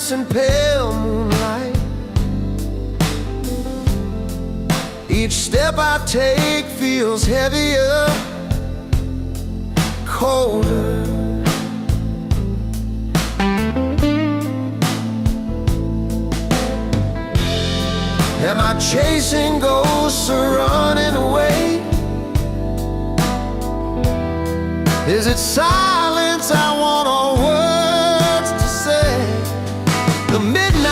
dance in pale moonlight. Each step I take feels heavier, colder. Am I chasing ghosts or running away? Is it silence I want or words to say? The midnight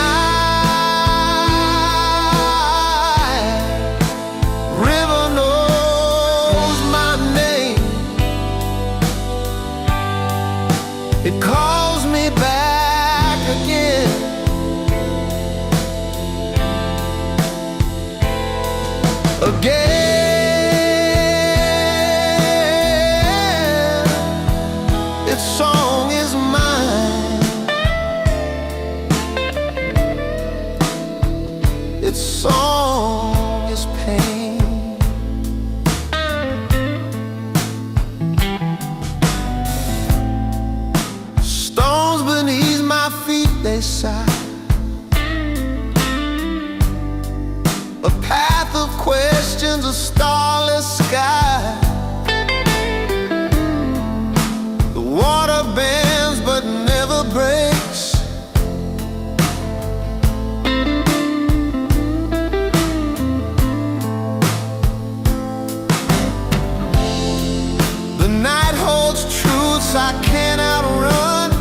river knows my name. It calls me back again. Again, its song is mine. Its song is pain. Stones beneath my feet, they sigh. A path of questions, a starless sky. The water bends but never breaks. The night holds truths I can't outrun.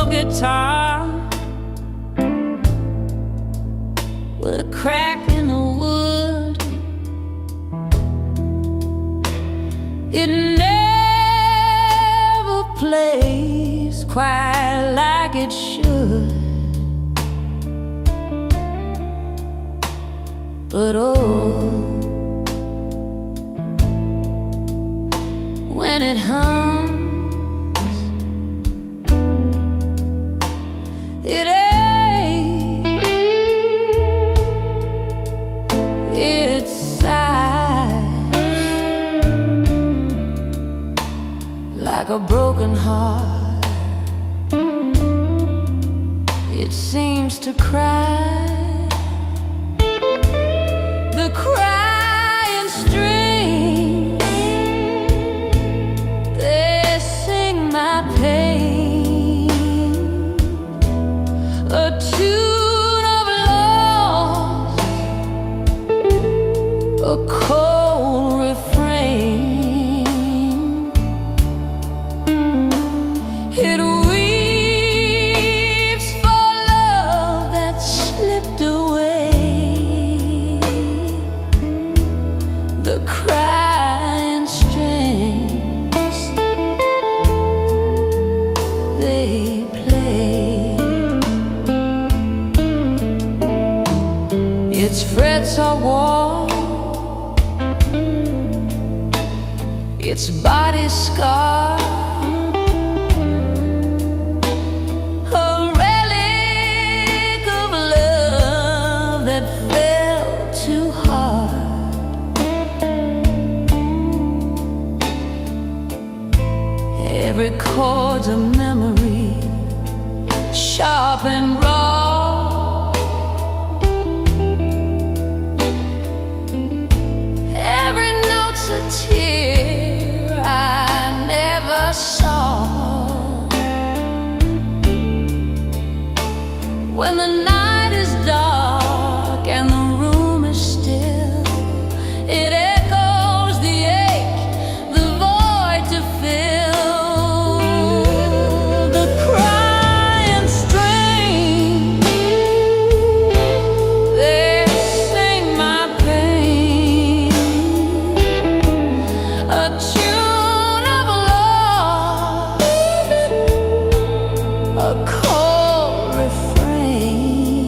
guitar with a crack in the wood. It never plays quite like it should, but oh, when it hums, it aches, it sighs like a broken heart. It seems to cry. The crying strings, they sing my pain, a tune of loss, a cold refrain. It weeps for love that slipped away. The crying strings, they play. Its frets are worn, its body scarred, a relic of love that fell too hard. Every chord's a memory, sharp and raw. Every note's a tear I never saw. When the night is dark and the room is still, it echoes the ache, the void to fill. The crying strings, they sing my pain, a tune of loss, a cold refrain.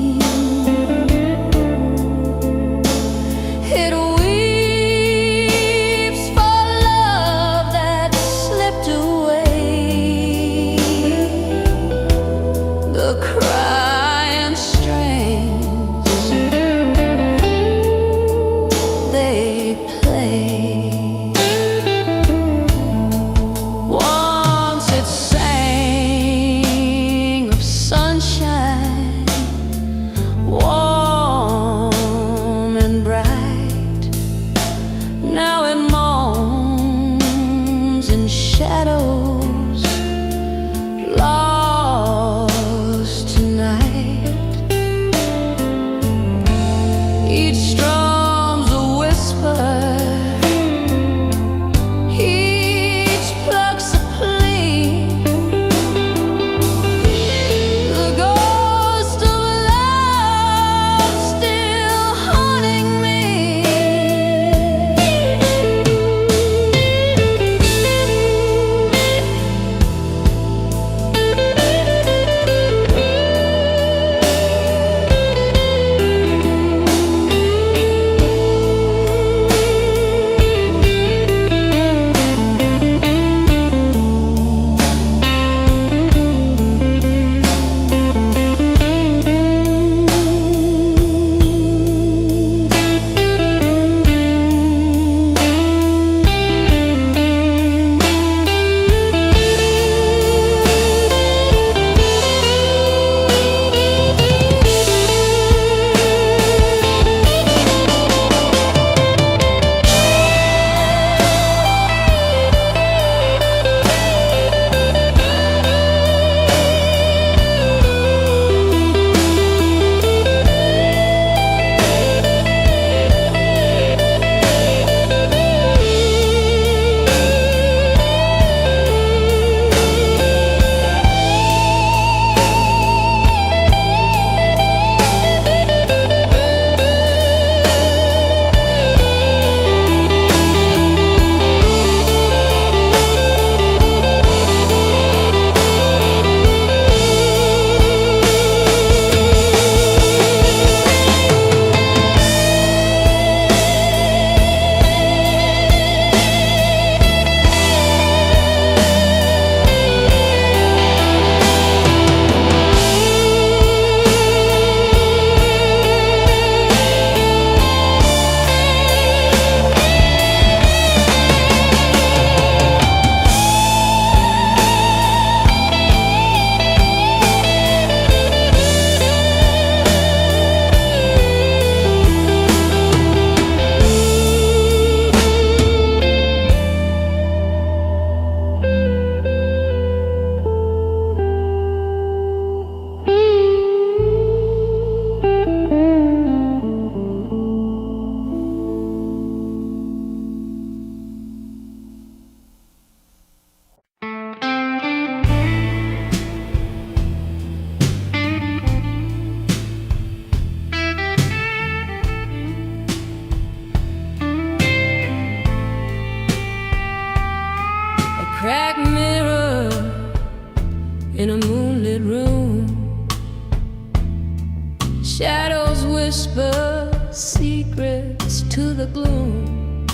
whisper secrets to the gloom.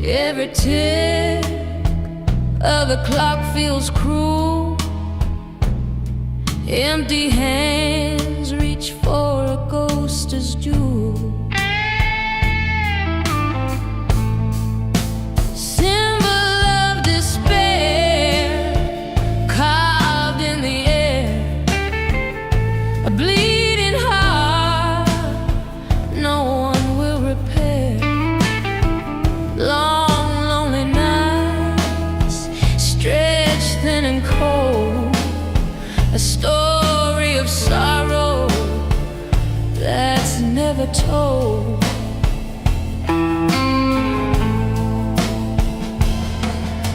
Every tick of the clock feels cruel. Empty hands reach for a ghoster's jewel. A story of sorrow that's never told.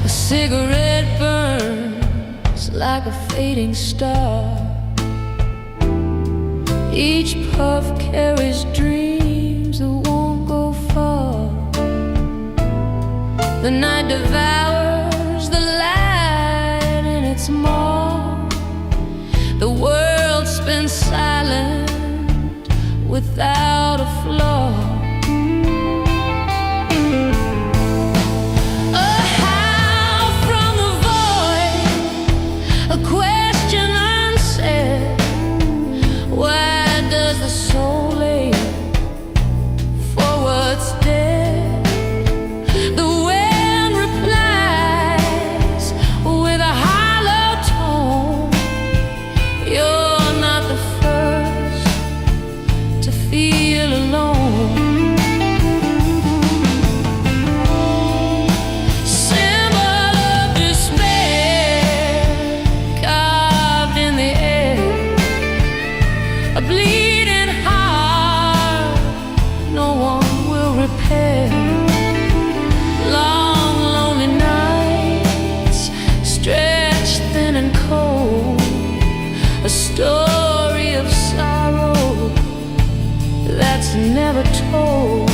A cigarette burns like a fading star. Each puff carries dreams that won't go far. The night devours the light in its maw. The world spins silent without a flaw. A howl from the void, a question unsaid. Why does the soul ache for what's dead? The wind replies with a hollow tone. You're not the first to feel alone. Symbol of despair carved in the air. A bleeding heart no one will repair. Long, lonely nights stretched thin and cold. A story of sorrow that's never told.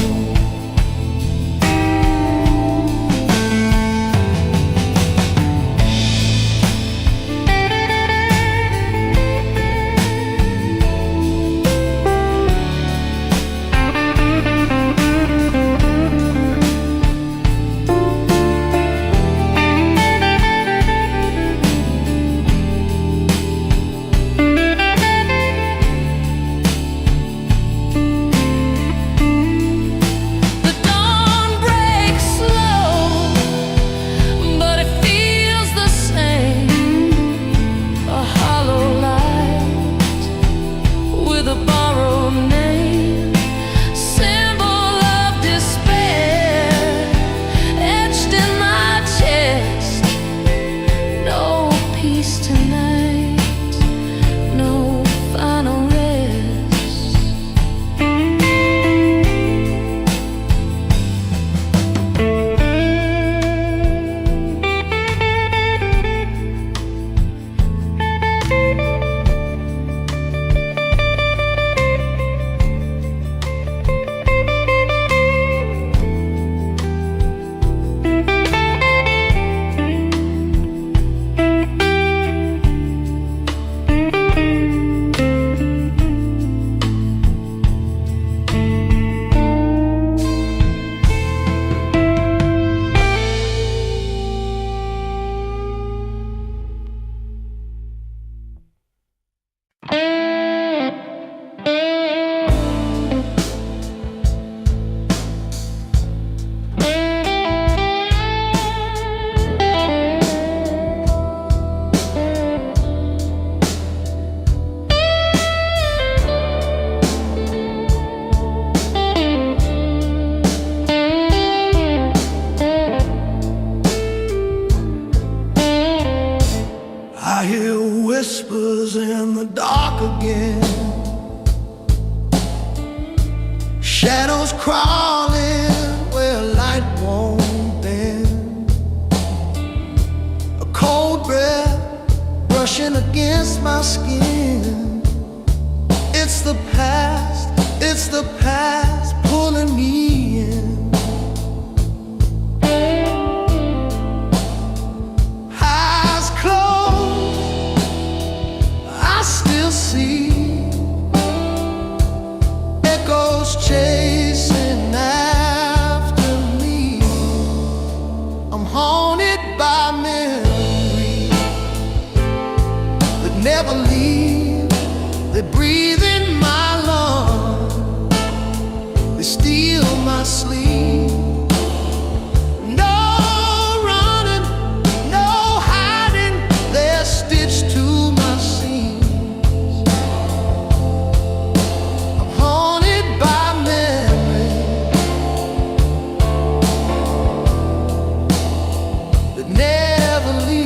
I hear whispers in the dark again. Shadows crawling where light won't bend. A cold breath brushing against my skin. It's the past pulling me in. Eyes closed, I still see never leave. They breathe in my lungs, they steal my sleep. No running, no hiding, they're stitched to my seams. I'm haunted by memories that never leave.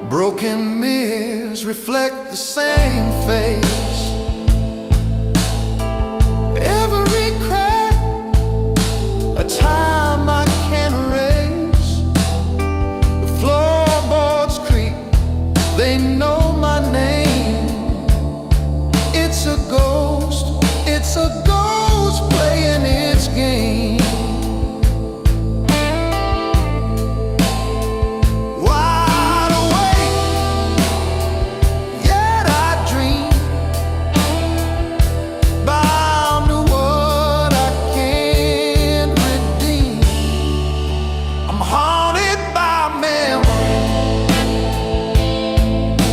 Broken mirrors reflect the same face. Every crack, a time I can't erase. The floorboards creak, they know my name. It's a ghost playing its game.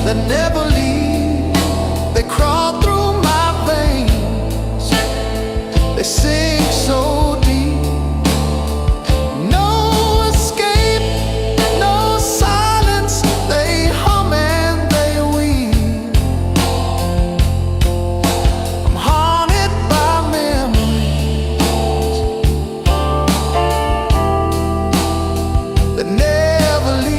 That never leave, they crawl through my veins, they sink so deep. No escape, no silence, they hum and they weave. I'm haunted by memories that never leave.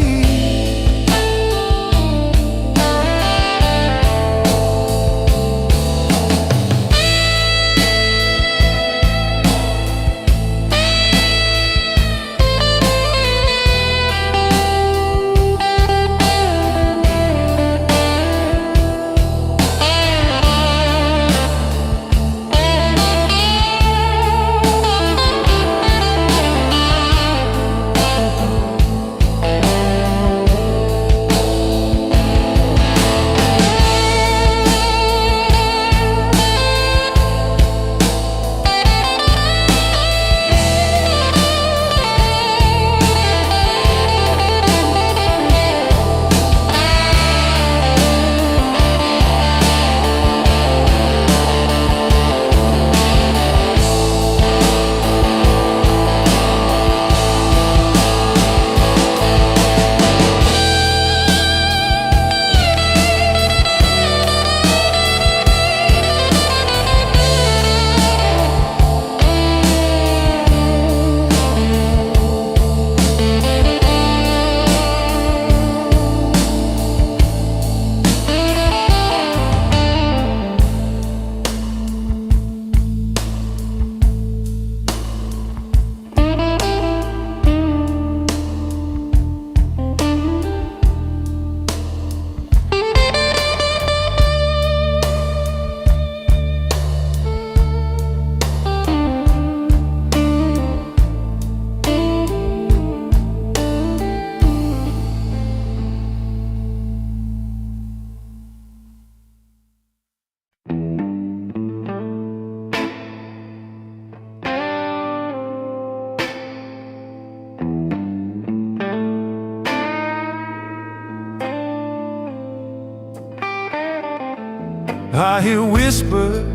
I hear whispers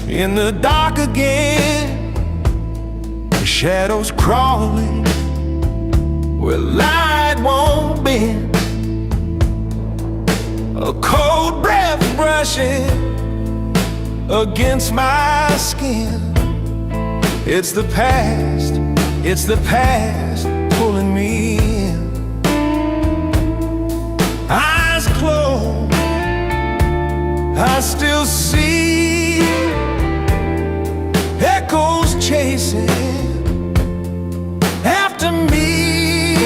in the dark again, the shadows crawling where light won't bend, a cold breath brushing against my skin. It's the past pulling me in. Eyes closed, I still see echoes chasing after me.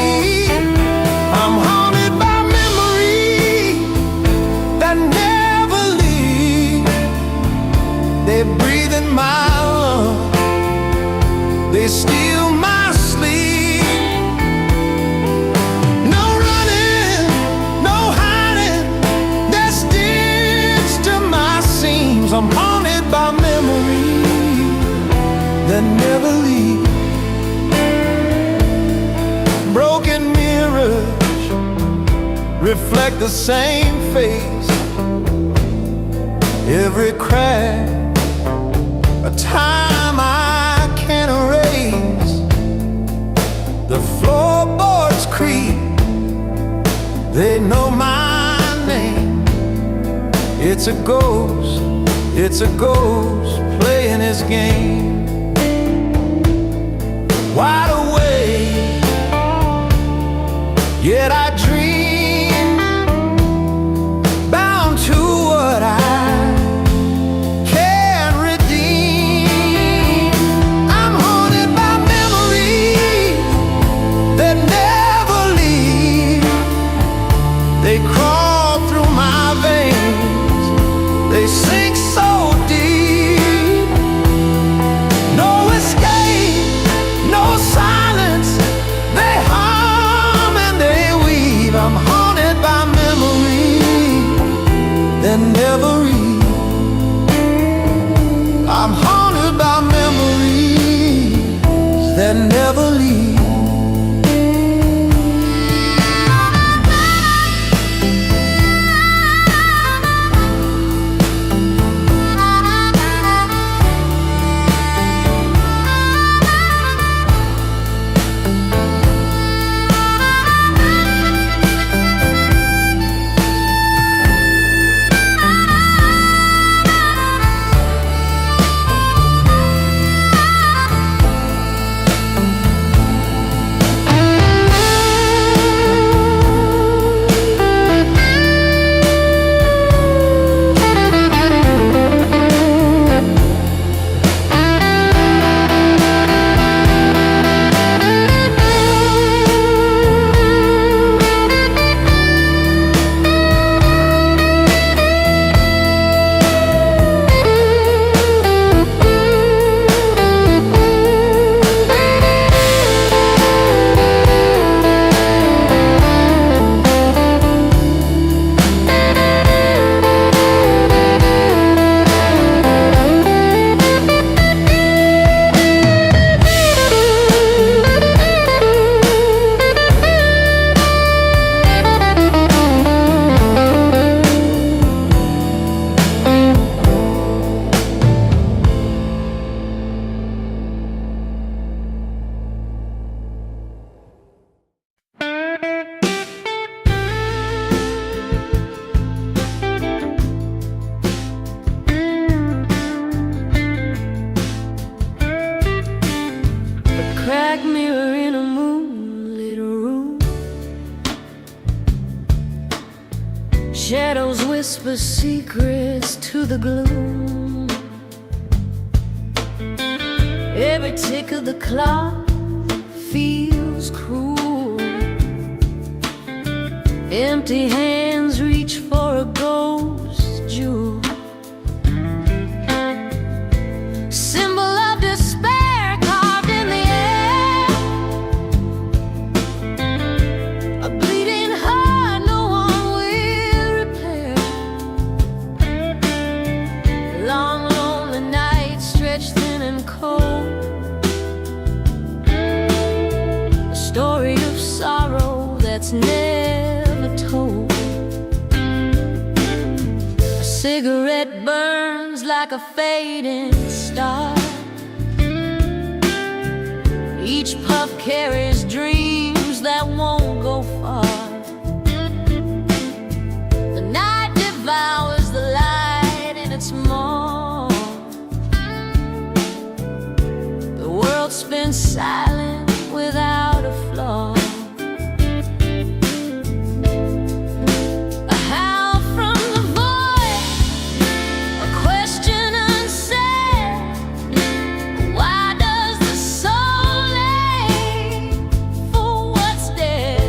I'm haunted by memories that never leave. Broken mirrors reflect the same face. Every crack, a time I can't erase. The floorboards creak, they know my name. It's a ghost playing his game. Wide awake, yet I dream, bound to what I can't redeem. I'm haunted by memories that never leave. They crawl through my veins, they sink so deep. No escape, no silence, they hum and they weave. I'm haunted by memories that never leave. I'm haunted by memories that never leave. Cracked mirror in a moonlit room. Shadows whisper secrets to the gloom. Every tick of the clock feels cruel. Empty hands reach for a ghost jewel. Symbol of despair carved in the air. A bleeding heart no one will repair. Long lonely nights stretched thin and cold. A story of sorrow that's never told. A cigarette burns like a fading star. Each puff carries dreams that won't go far. The night devours the light in its maw. The world spins silent without a flaw. A howl from the void, a question unsaid. Why does the soul ache for what's dead?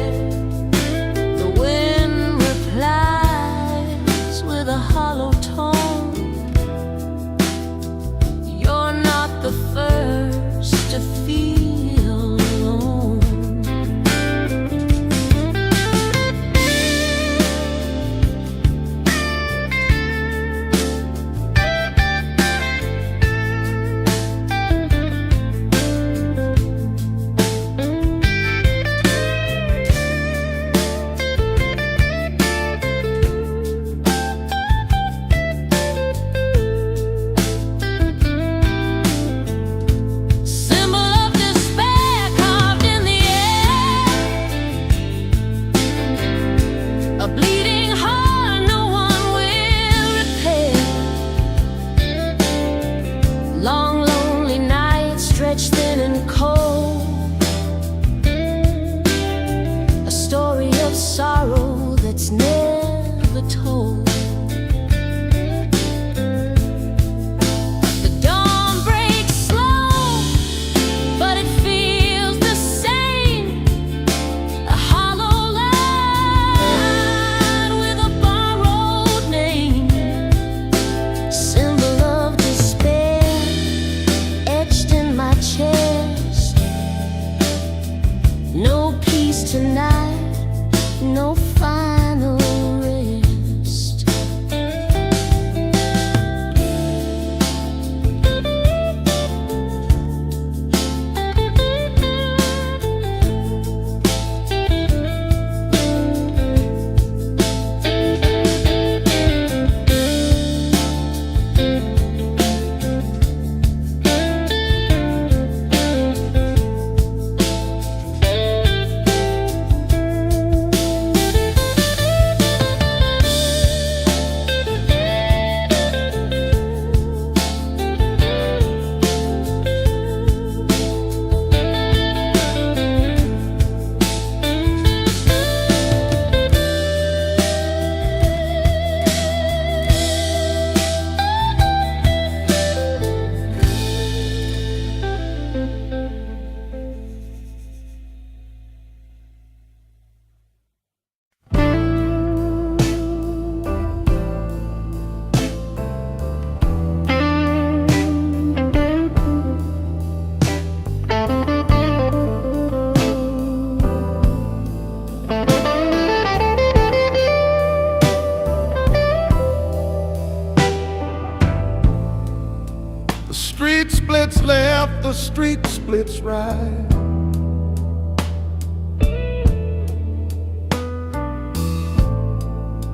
left, the street splits right.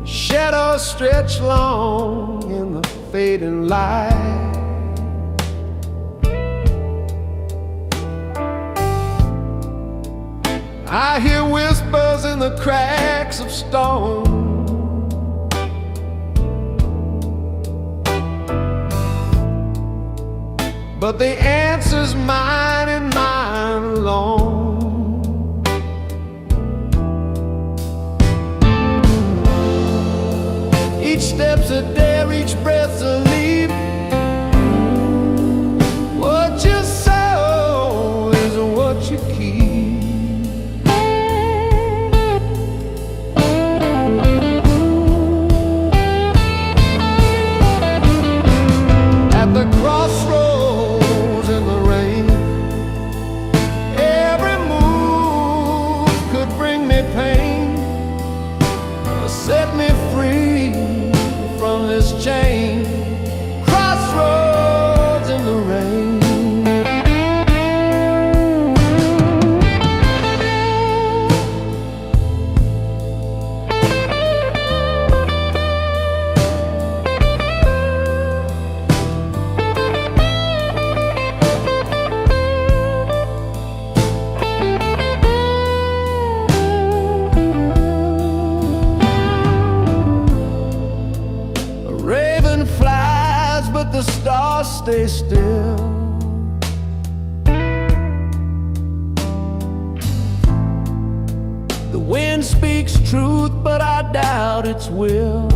Shadows stretch long in the fading light. I hear whispers in the cracks of stone. But the answer's mine and mine alone. Each step's a dare, each breath's a leap. What you sow is what you keep. At the crossroads in the rain, every move could bring me pain or set me free from this chain. Crossroads in the rain. Raven flies, but the stars stay still. The wind speaks truth, but I doubt its will.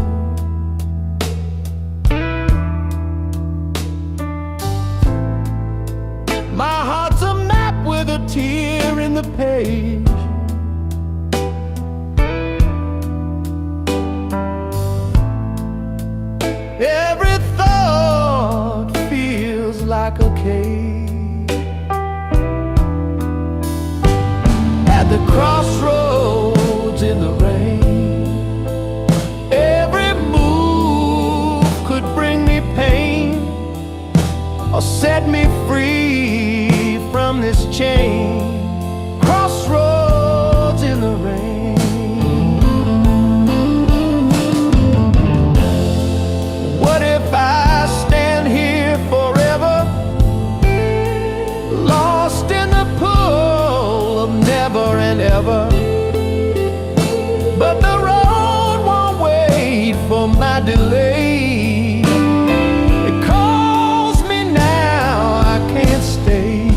My heart's a map with a tear in the page. Every thought feels like a cage. At the crossroads in the rain, every move could bring me pain or set me free from this chain. Crossroads in the rain. What if I stand here forever, lost in the pool of never and ever? But the road won't wait for my delay. It calls me now, I can't stay.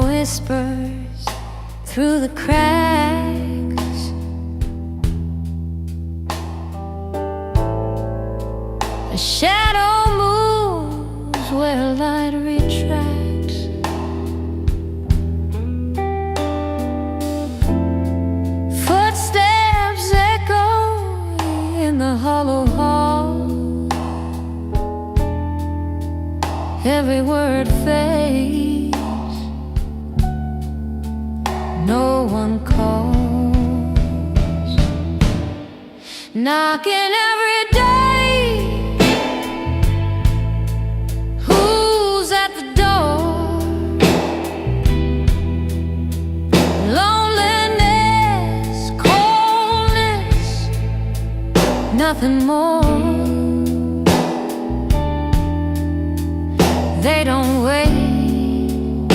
whispers through the cracks. A shadow moves where light retracts. Footsteps echo in the hollow hall. Every word fades, no one calls. Knocking every day, who's at the door? Loneliness, coldness, nothing more. They don't wait,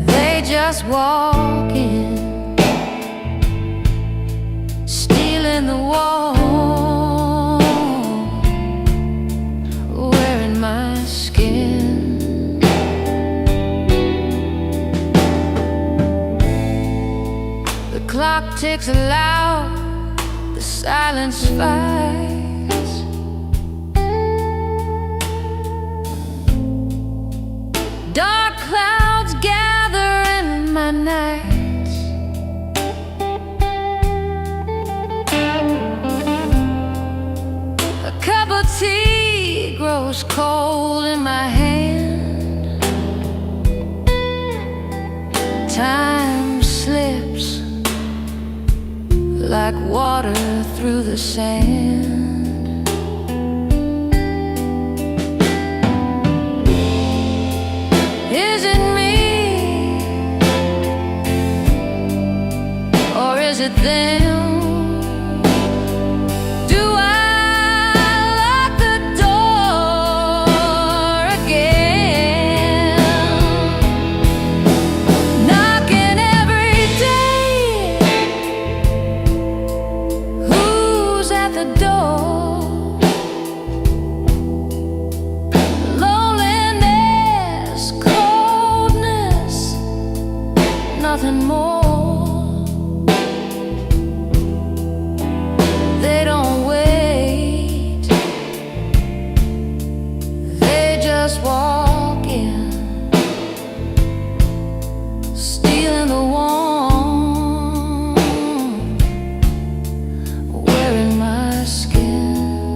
they just walk in, stealing the wall, wearing my skin. The clock ticks loud, the silence fights. Dark clouds gather in my nights. A cup of tea grows cold in my hand. Time slips like water through the sand. Is it me, or is it them? Do I lock the door again? Knocking every day, who's at the door? Nothing more. They don't wait, they just walk in, stealing the warmth, wearing my skin.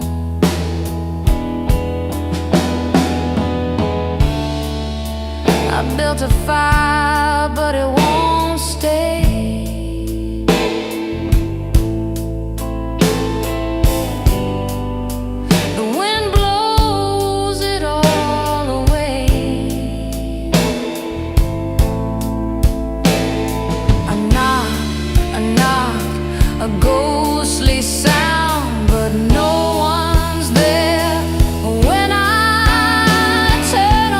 I built a fire, but it won't stay. The wind blows it all away. A knock, a ghostly sound, but no one's there when I turn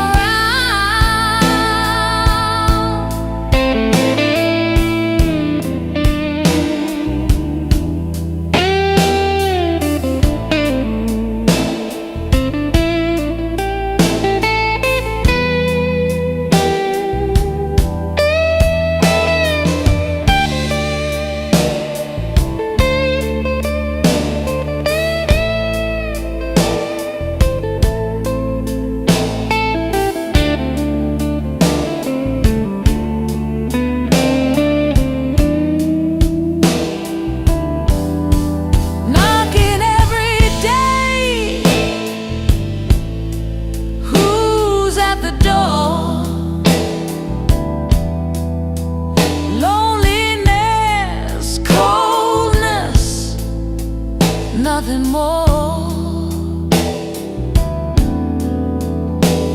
nothing more.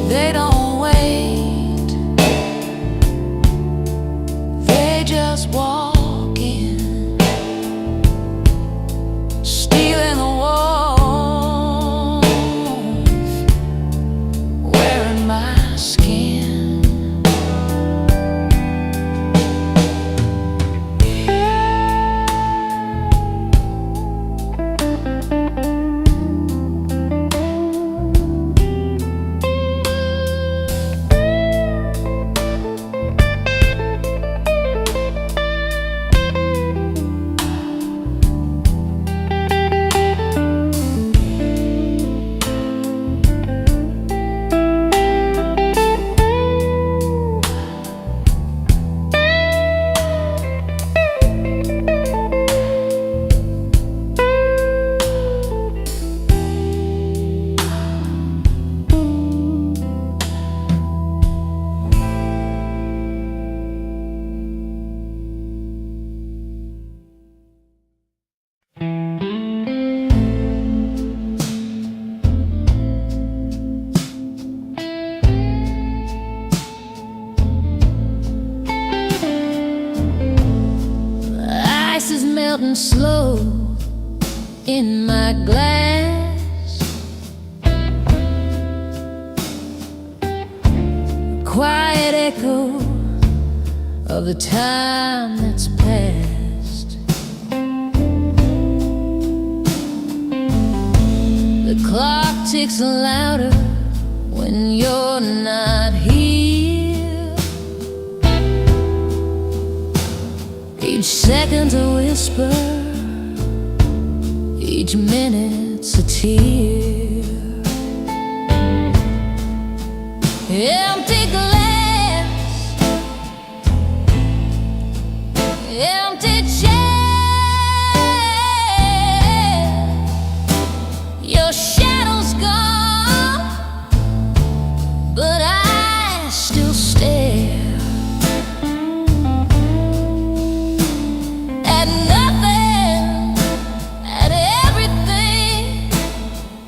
They don't wait, they just walk in, stealing the walls, wearing my skin. melting slow in my glass. Quiet echo of the time that's past. The clock ticks louder when you're not here. Each second's a whisper, each minute's a tear. Empty glass, empty chair. Your shadow's gone, but I still stare at nothing, at everything,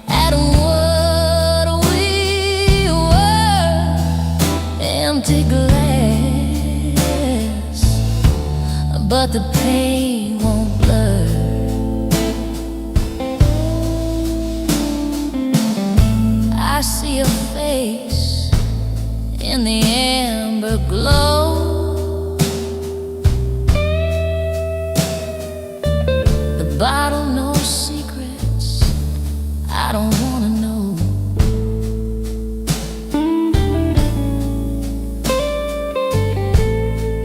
at what we were. Empty glass, but the pain won't blur. I see a face in the amber glow. The bottle knows secrets I don't wanna know.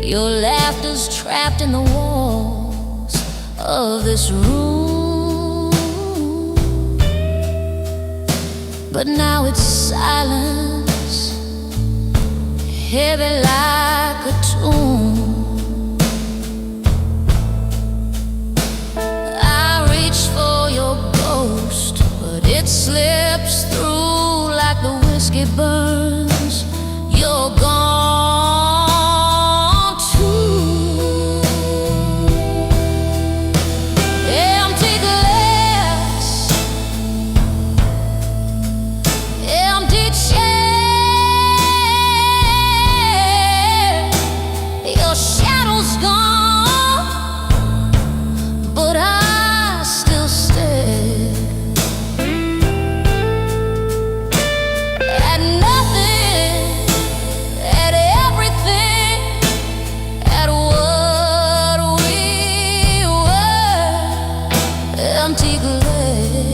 Your laughter's trapped in the walls of this room, but now it's silence, heavy like a tomb. I reach for your ghost, but it slips through like the whiskey burns. You're gone too. Empty glass, empty chair. Your shadow's gone, but I still stare at nothing, at everything, at what we were. Empty glass,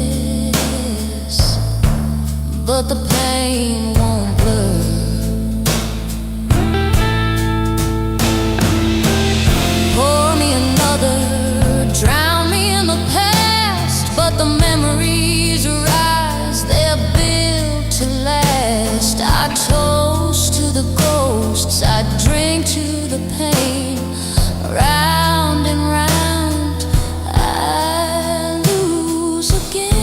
but the pain won't blur. Pour me another, drown me in the past, but the memories rise, they're built to last. I toast to the ghosts, I drink to the pain. Round and round, I lose again.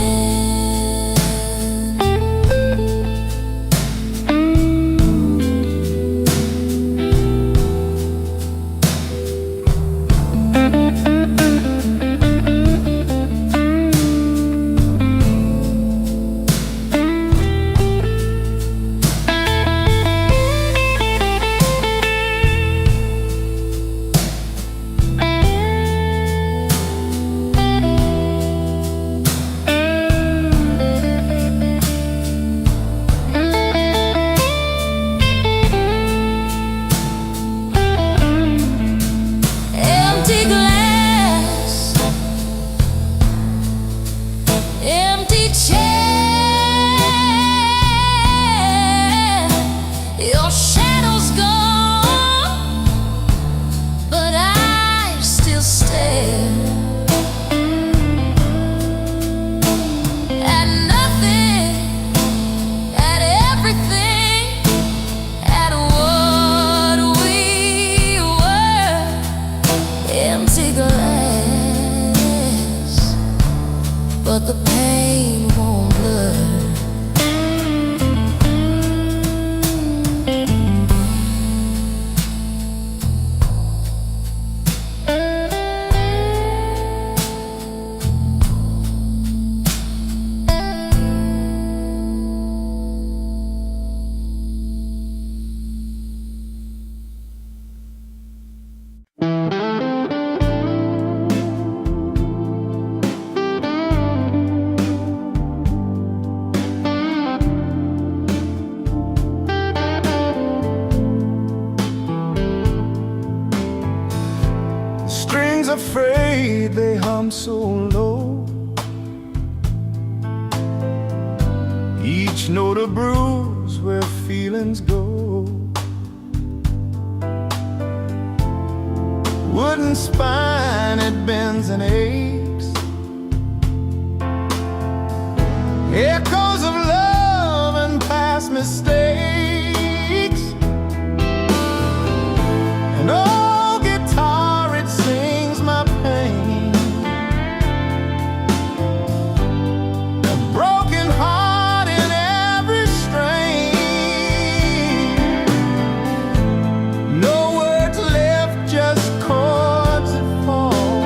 afraid they hum so low. Each note a bruise where feelings go. Wooden spine, it bends and aches. Echoes of love and past mistakes. And oh, guitar, it sings my pain. A broken heart in every strain. No words left, just chords that fall.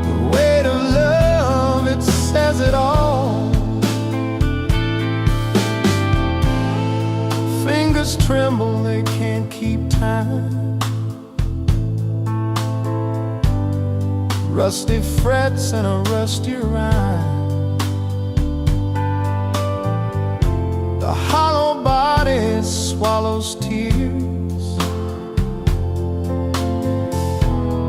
The weight of love, it says it all. Fingers tremble, they can't keep time. Rusty frets and a rusty rhyme. The hollow body swallows tears.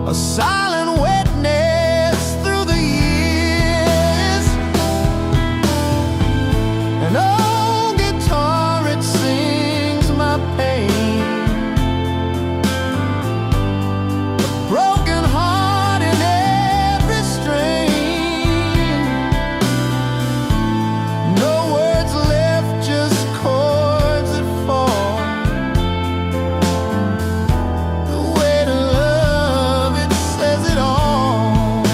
A silent witness through the years. And oh, guitar, it sings my pain. A broken heart in every strain. No words left, just chords that fall. The weight of love, it says it all.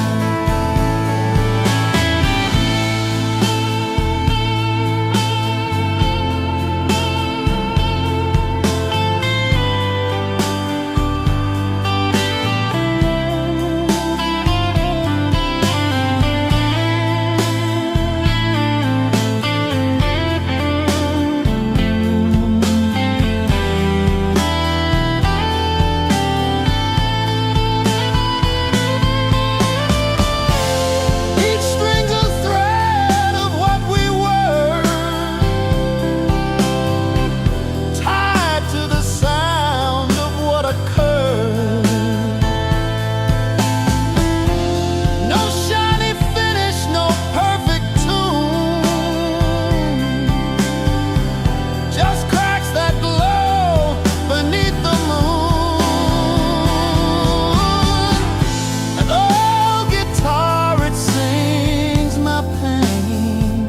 Each string's a thread of what we were, tied to the sound of what occurred. No shiny finish, no perfect tune, just cracks that glow beneath the moon. And oh, guitar, it sings my pain.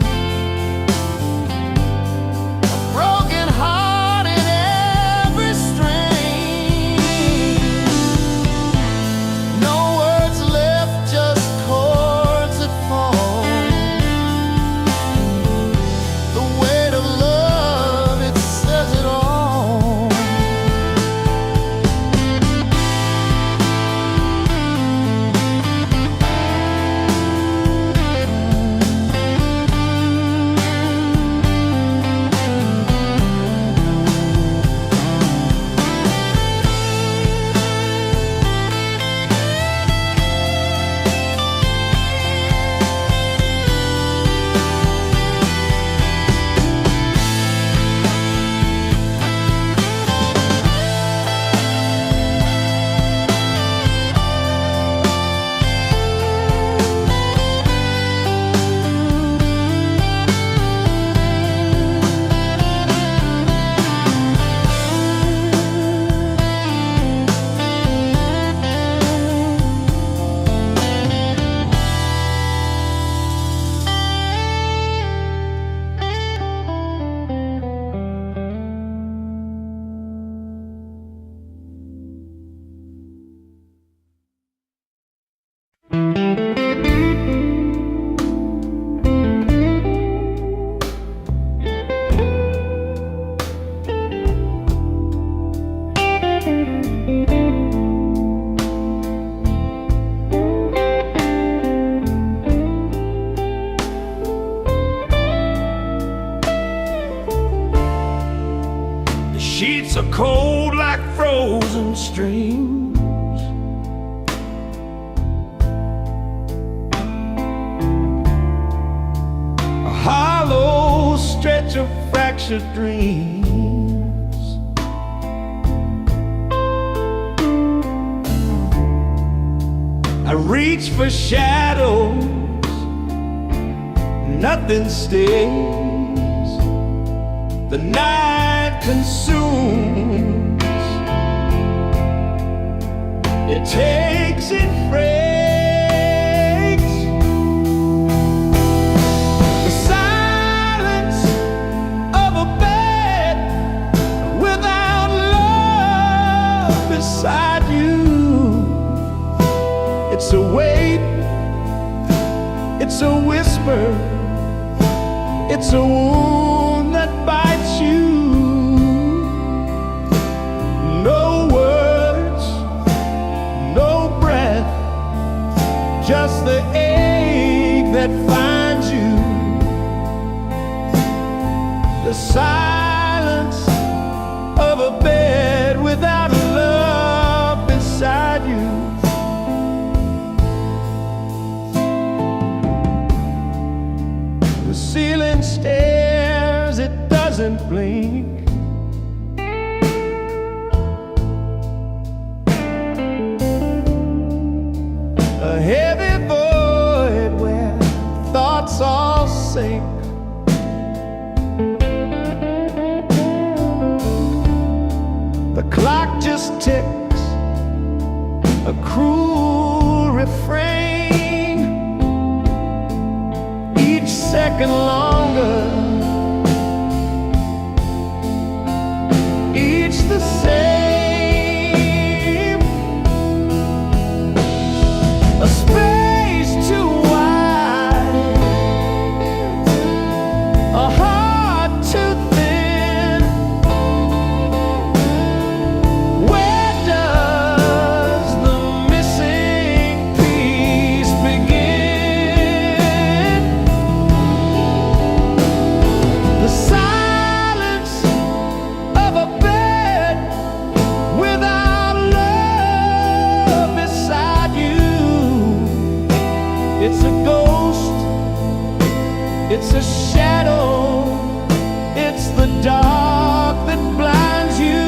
A broken heart in every strain. No words left, just chords that fall. The weight of love, it says it all. The sheets are cold like frozen streams. A hollow stretch of fractured dreams. reach for shadows, nothing stays. The night consumes, it takes, it breaks. The silence of a bed without love beside you. It's a wait, it's a whisper, it's a wound that bites you. No words, no breath, just the ache that finds you. The silence of a bed without love beside you. The ceiling stares, it doesn't blink. A heavy void where thoughts all sink. The clock just ticks, a cruel refrain. Each second longer, each the same. A space too wide, a heart too thin. Where does the missing piece begin? The silence of a bed without love beside you. It's a ghost, it's a shadow, it's the dark that blinds you.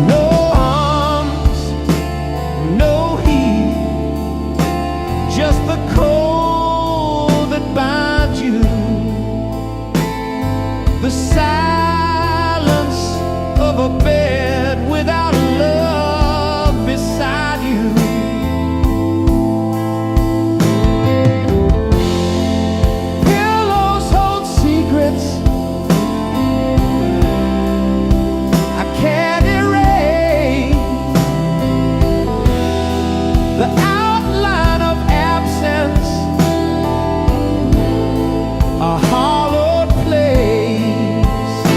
No arms, no heat, just the cold that binds you. The silence of a bed without love beside you. Pillows hold secrets I can't erase. The outline of absence, a hollowed place.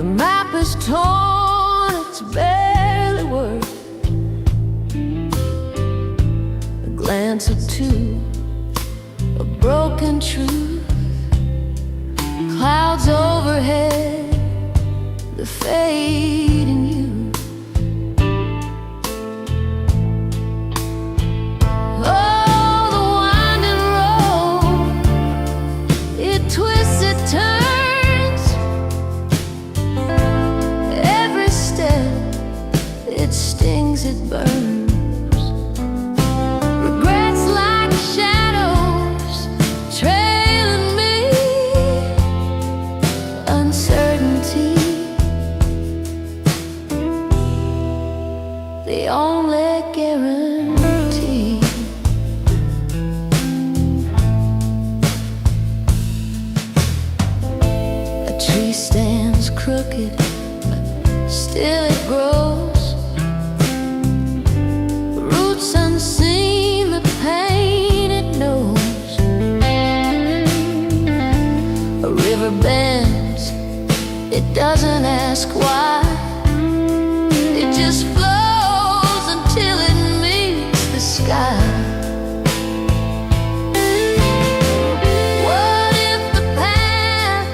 The map is torn, it's barely worth a glance or two, a broken truth. Clouds overhead, the fade in you. Oh, the winding road, it twists, it turns. Every step, it stings, it burns. Regrets like shadows trailing me. Uncertainty, the only guarantee. A tree stands crooked, still it grows. Roots unseen, the pain it knows. A river bends, it doesn't ask why. It just flows until it meets the sky. What if the path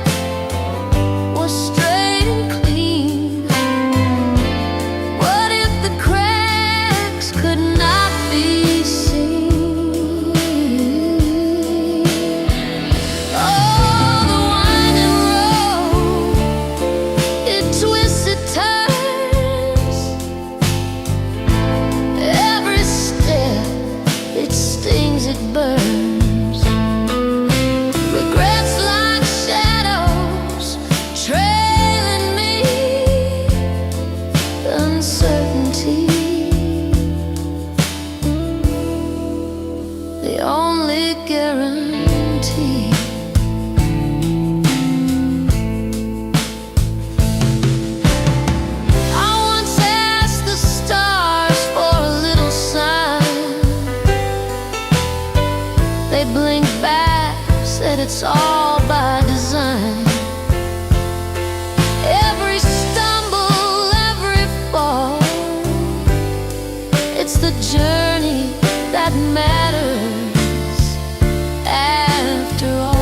was straight and clean? What if the cracks could not be seen? Oh, the winding road, it twists, it turns. Every step, it stings, it burns. Regrets like shadows trailing me. Uncertainty, the only guarantee. I once asked the stars for a little sign. They blinked back, said it's all by design. Every stumble, every fall, it's the journey that matters after all.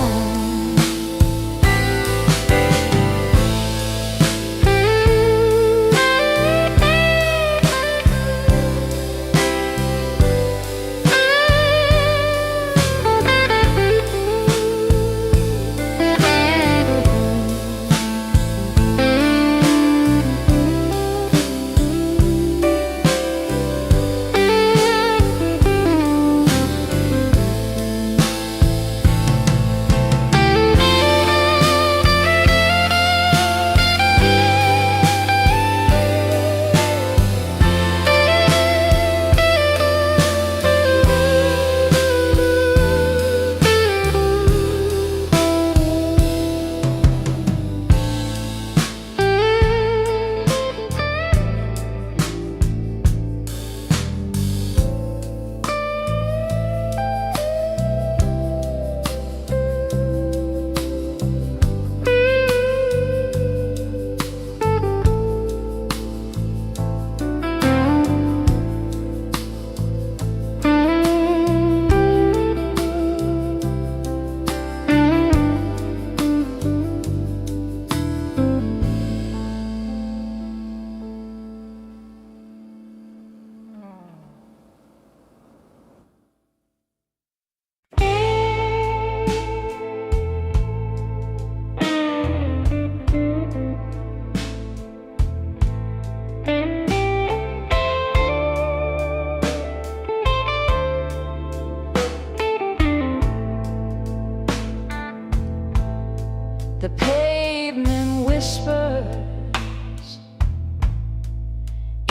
The pavement whispers,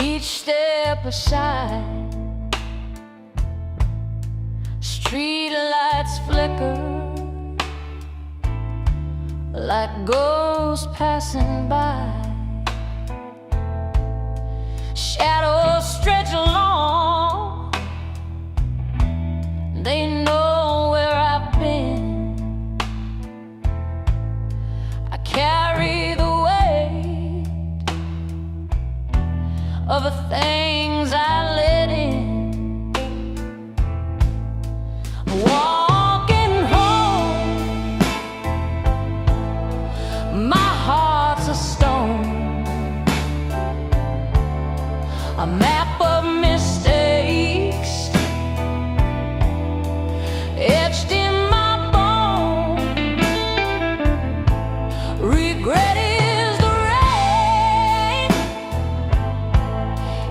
each step aside. Street lights flicker like ghosts passing by. Shadows stretch along, they know where I've been. I carry the weight the things I let in. Walking home, my heart's a stone, a map of mistakes etched in my bone. Regret is the rain,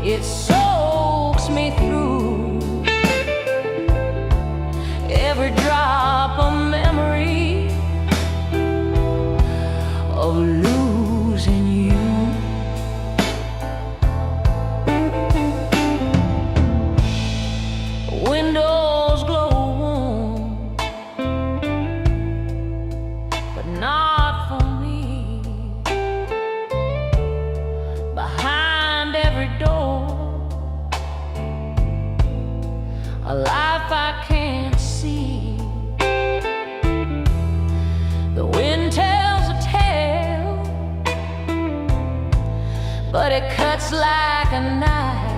it soaks me through. Every drop of memory of losing you. Windows glow warm, but not for me. Behind every door, a life I can't see. The wind tells a tale, but it cuts like a knife,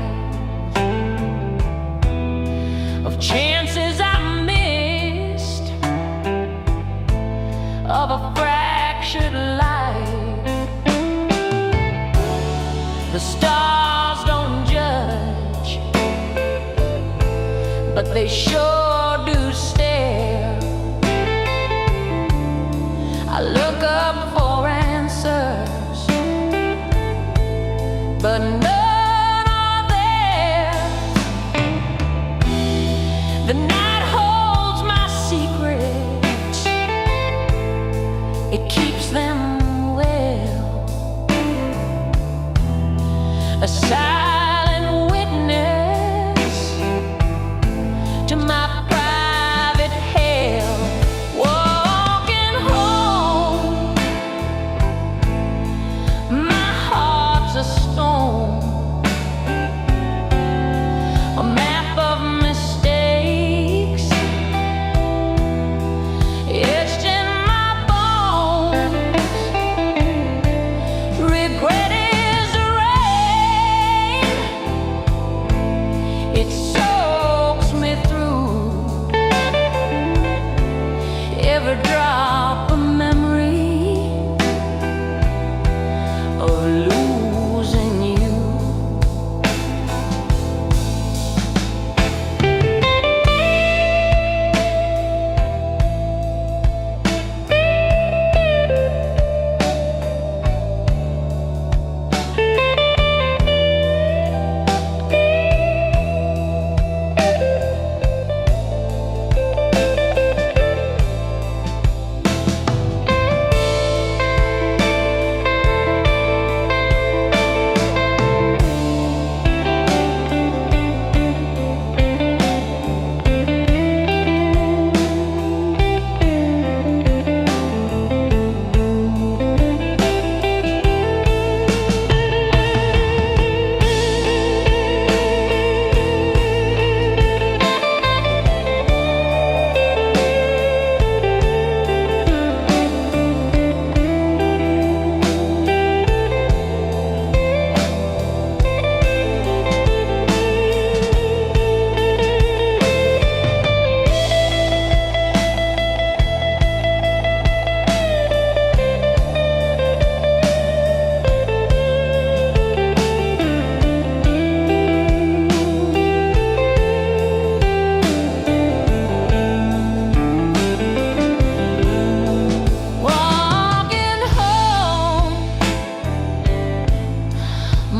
of chances I missed, of a fractured life. The stars don't judge, but they sure do stare. I look up for answers, but none are there. The night holds my secrets, it keeps them well. A silent witness to my private hell. Walking home, my heart's a stone, a map of mistakes etched in my bones. Regret is the rain, it soaks me through. Every drop of memory of losing you. Walking home,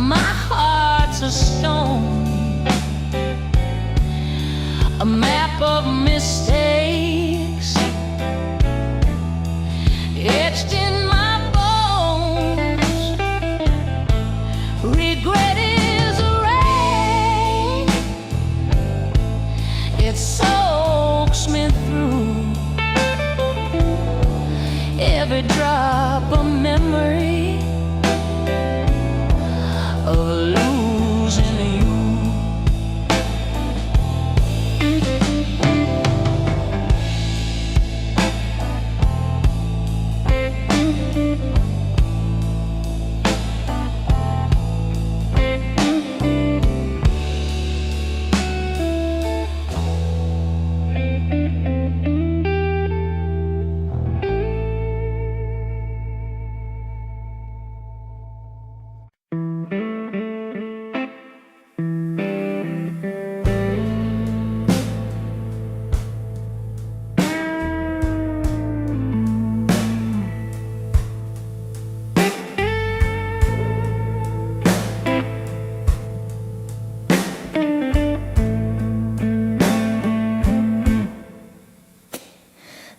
my heart's a stone, a map of mistakes etched in my bones. Regret is a rain, it soaks me through. Every drop of memory of losing you.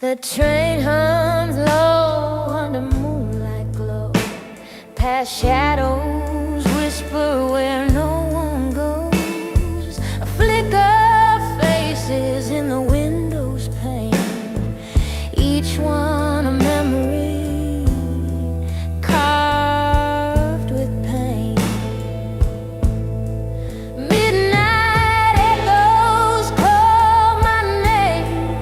The train hums low under moonlight glow, past shadows whisper where no one goes. A flicker of faces in the window's pane, each one a memory carved with pain. Midnight echoes call my name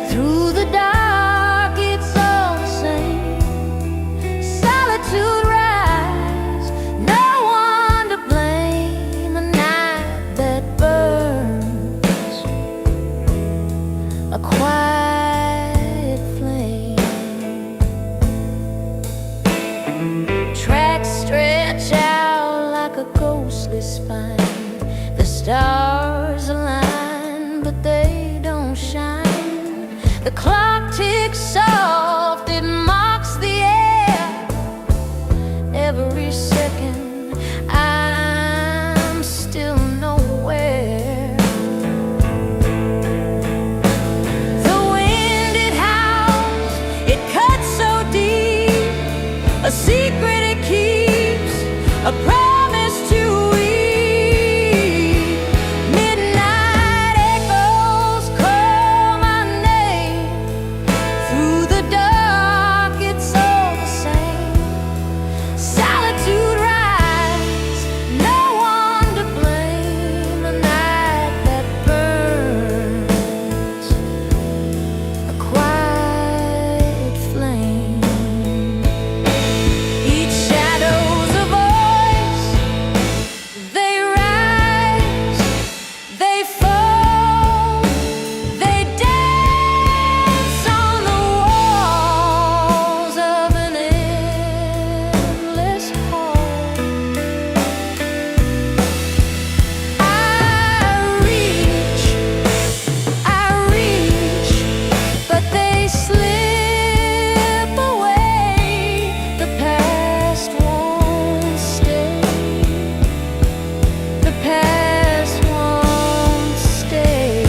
through the dark, it's all the same. Solitude rise, no one to blame. A night that burns, a quiet flame. Tracks stretch out like a ghostly spine. The stars align, but they don't shine. The clock ticks soft, it marks the air. Every second I'm still nowhere. The wind, it howls, it cuts so deep. A secret it keeps, a promise to weep. Midnight echoes call my name through the dark, it's all the same. Solitude rise, no one to blame. A night that burns, a quiet flame. Each shadow's a voice, they rise, they fall, they dance on the walls of an endless hall. I reach, but they slip away. The past won't stay. The past won't stay.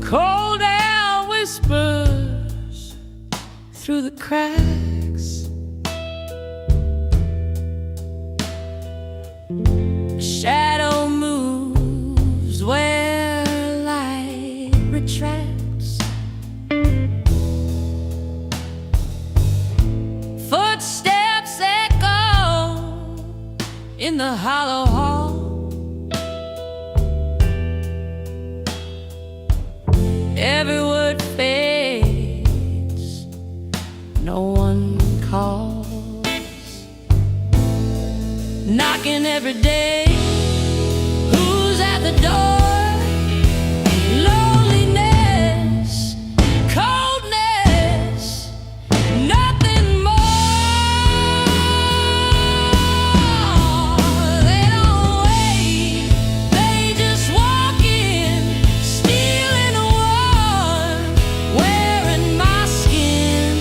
Cold air whispers through the cracks. A shadow moves where light retracts. Footsteps echo in the hollow hall. no one calls. Knocking every day, who's at the door? Loneliness, coldness, nothing more. They don't wait, they just walk in, stealing a one, wearing my skin.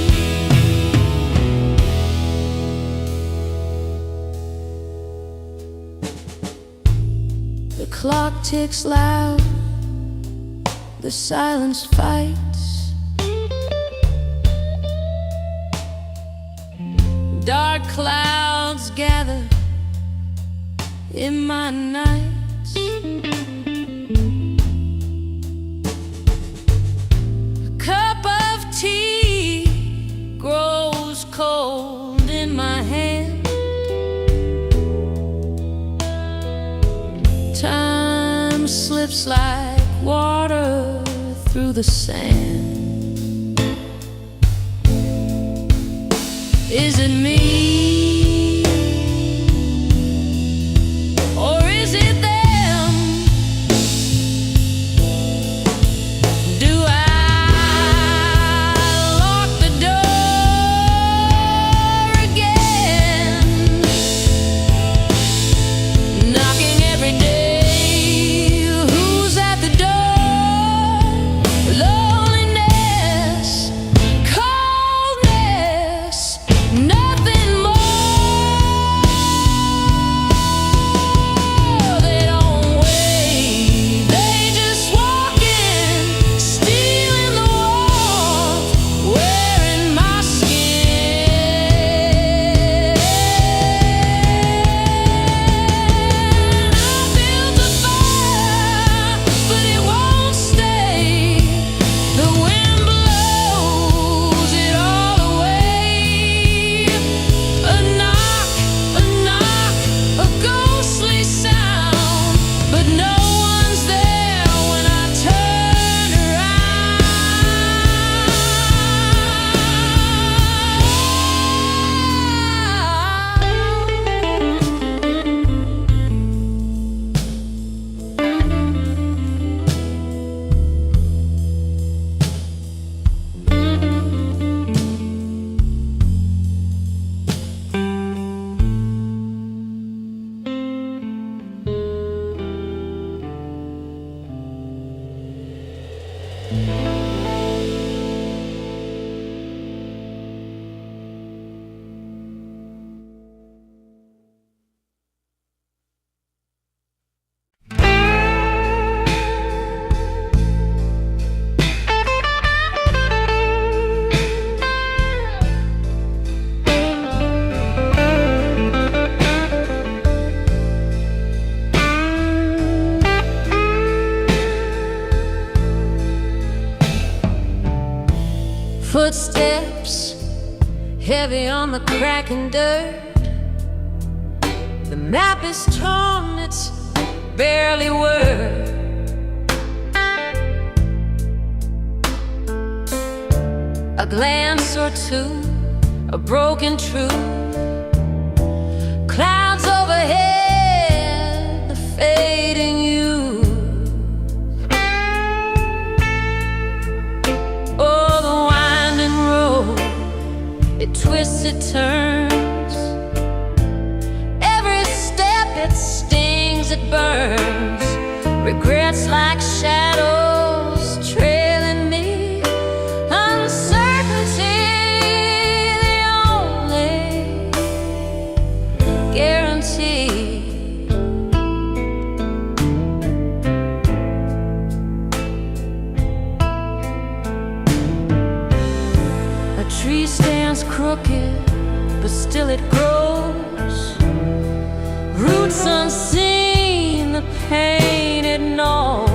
The clock ticks loud, the silence fights. Dark clouds gather in my nights. A cup of tea grows cold in my hand. Time slips like water through the sand. Is it me, or is it them? Do I lock the door again? Knocking every day. Footsteps heavy on the cracking dirt. The map is torn, it's barely word. A glance or two, a broken truth. Clouds overhead, the fading youth. Oh, the winding road, it twists, it turns. Every step, it stings, it burns. Regrets like shadows trailing me. Uncertainty, the only guarantee. A tree stands crooked, but still it grows. Roots unseen, the pain it knows.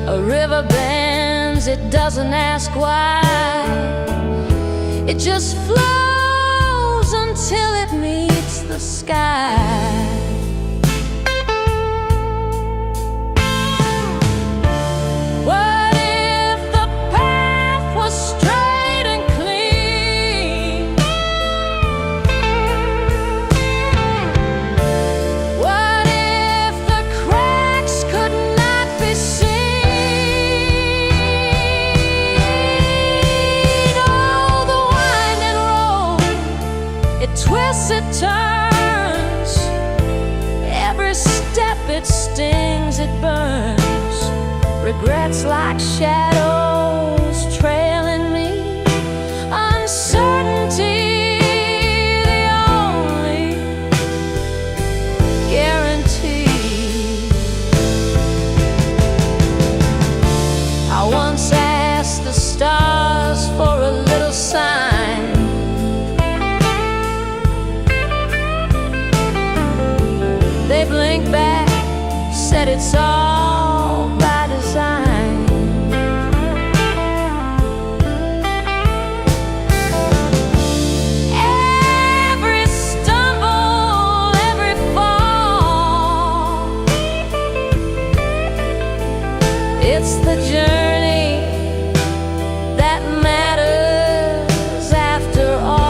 A river bends, it doesn't ask why. It just flows until it meets the sky. What regrets like shadows trailing me, uncertainty the only guarantee. I once asked the stars for a little sign. They blinked back, said it's all by design. Every stumble, every fall, it's the journey that matters after all.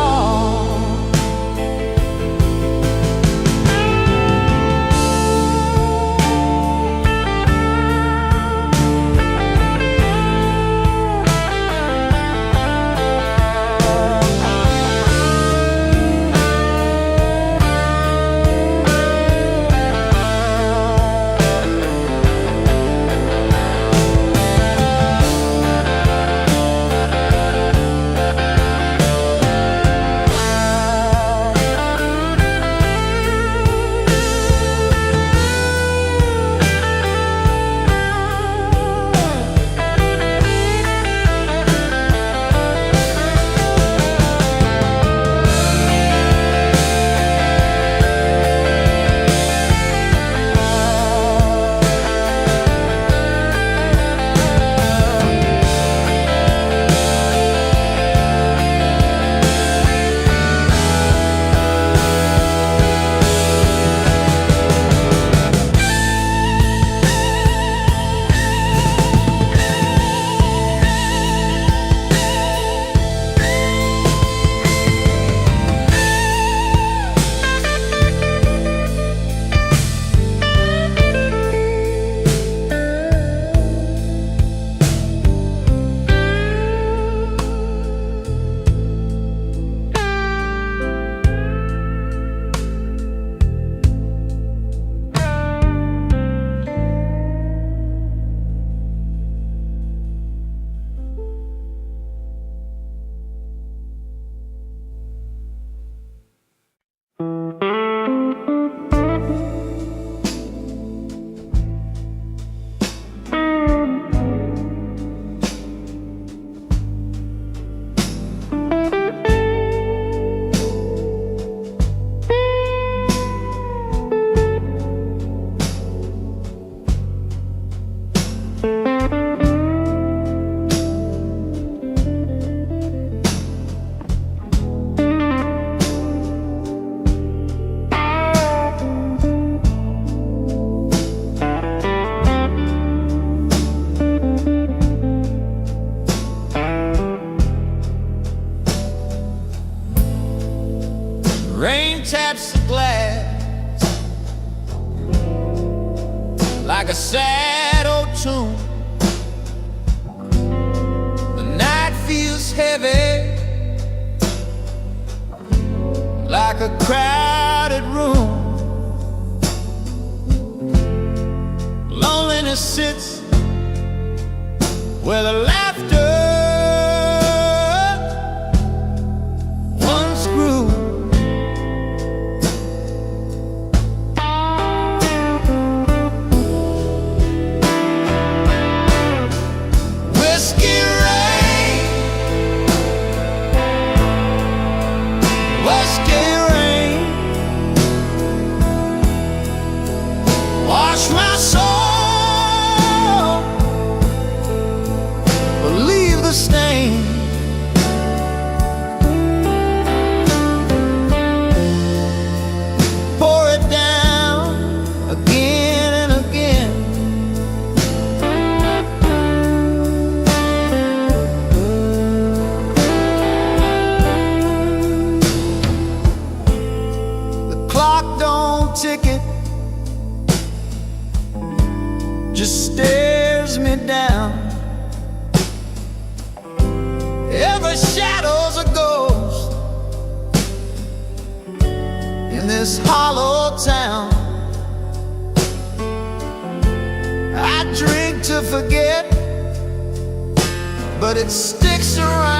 Rain taps the glass like a sad old tune. The night feels heavy like a crowded room. Loneliness sits where the laughter once grew. Whiskey rain, whiskey rain, wash my soul, leave the stain. Pour it down again and again. The clock don't tick it, just stares me down. Every shadow's a ghost in this hollow town. I drink to forget, but it sticks around.